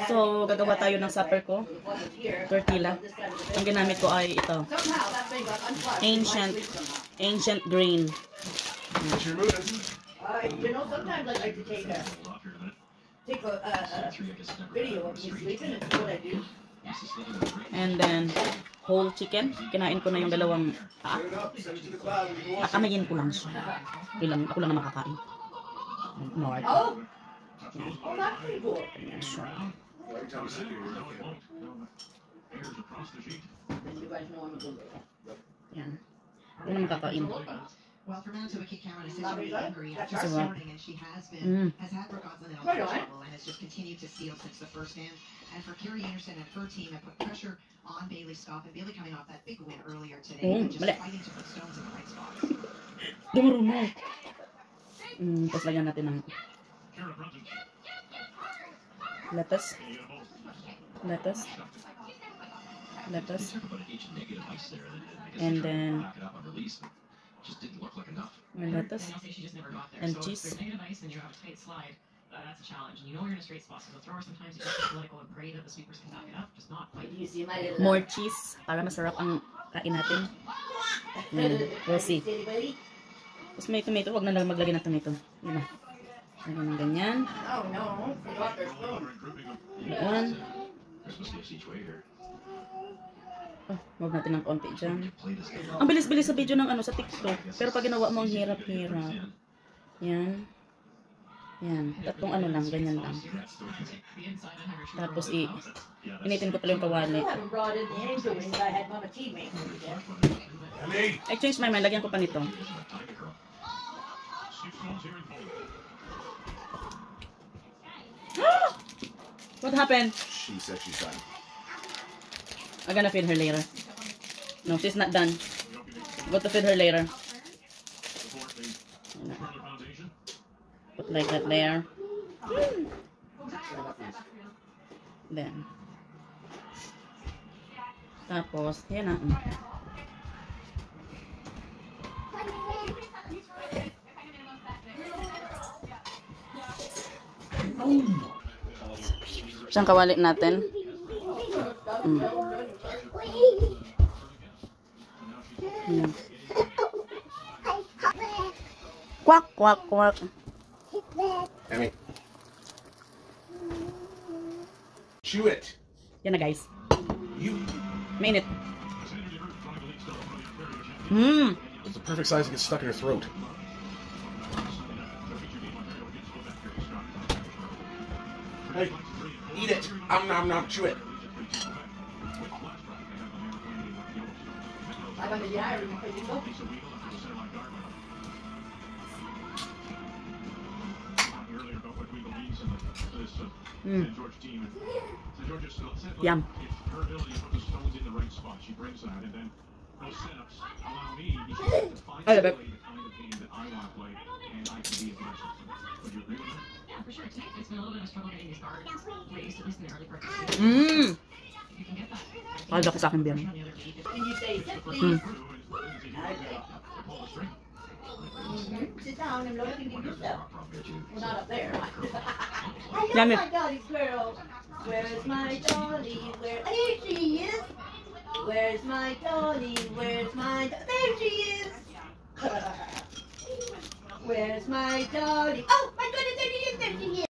So, gagawa tayo ng supper ko. Tortilla. Ang ginamit ko ay ito. Ancient grain. You know, sometimes I like to take a video of me sleeping. That's what I do. And then, whole chicken. Kinain ko na yung dalawang kakamayin ko lang siya. Ako lang na makakain. Nord. Oh, that's pretty cool. You guys know I'm a good girl. Yan. Ako na makakain. Well, for Manitoba, Kate Cameron is physically angry after this morning, and she has had Brooke Osmond in all trouble and has just continued to steal since the first game. And for Carrie Anderson and her team, have put pressure on Bailey Stock, and Bailey coming off that big win earlier today, and just fighting to put stones in the right spots. Dumurunod. Tapos lagyan natin ng lettuce. And then lettuce and cheese. That's a challenge, and you know you're in a straight spot. So the thrower sometimes you just political and pray that the sweepers can back it up. Just not quite. More cheese para masarap ang kain natin. We'll see. Tapos may tomato, wag na lang maglagay ng tomato. Yun na. Lagyan ng ganyan. Doon. Oh, wag natin ng konti dyan. Ang bilis-bilis sa video ng sa TikTok. Pero pag ginawa mo, ang hirap-hirap. Yan. Yan. Tatlong lang, ganyan lang. Tapos initin ko pala yung kawali. I changed my mind. Lagyan ko pa nito. What happened? She said she's done. I'm gonna feed her later. No, she's not done. Go to feed her later. Put like that there. Then. Tapos, yan na. Saan kawali natin? Quack, quack, quack. Emmy. Chew it. Yan na, guys. You. Mainit. It's the perfect size to get stuck in her throat. Hey, eat it. Nom nom, chew it. Yum. I love it. Yeah, for sure. It's been a little bit of a struggle getting these guards raised, at least in the early part of the season. You can get that. Palda ko sa akin din. Sit down and look and give yourself. Well, not up there. Yummy. My dolly squirrel. Where's my dolly? There she is. Where's my dolly? Where's my there she is. Where's my dolly? Oh my goodness, there she is. There she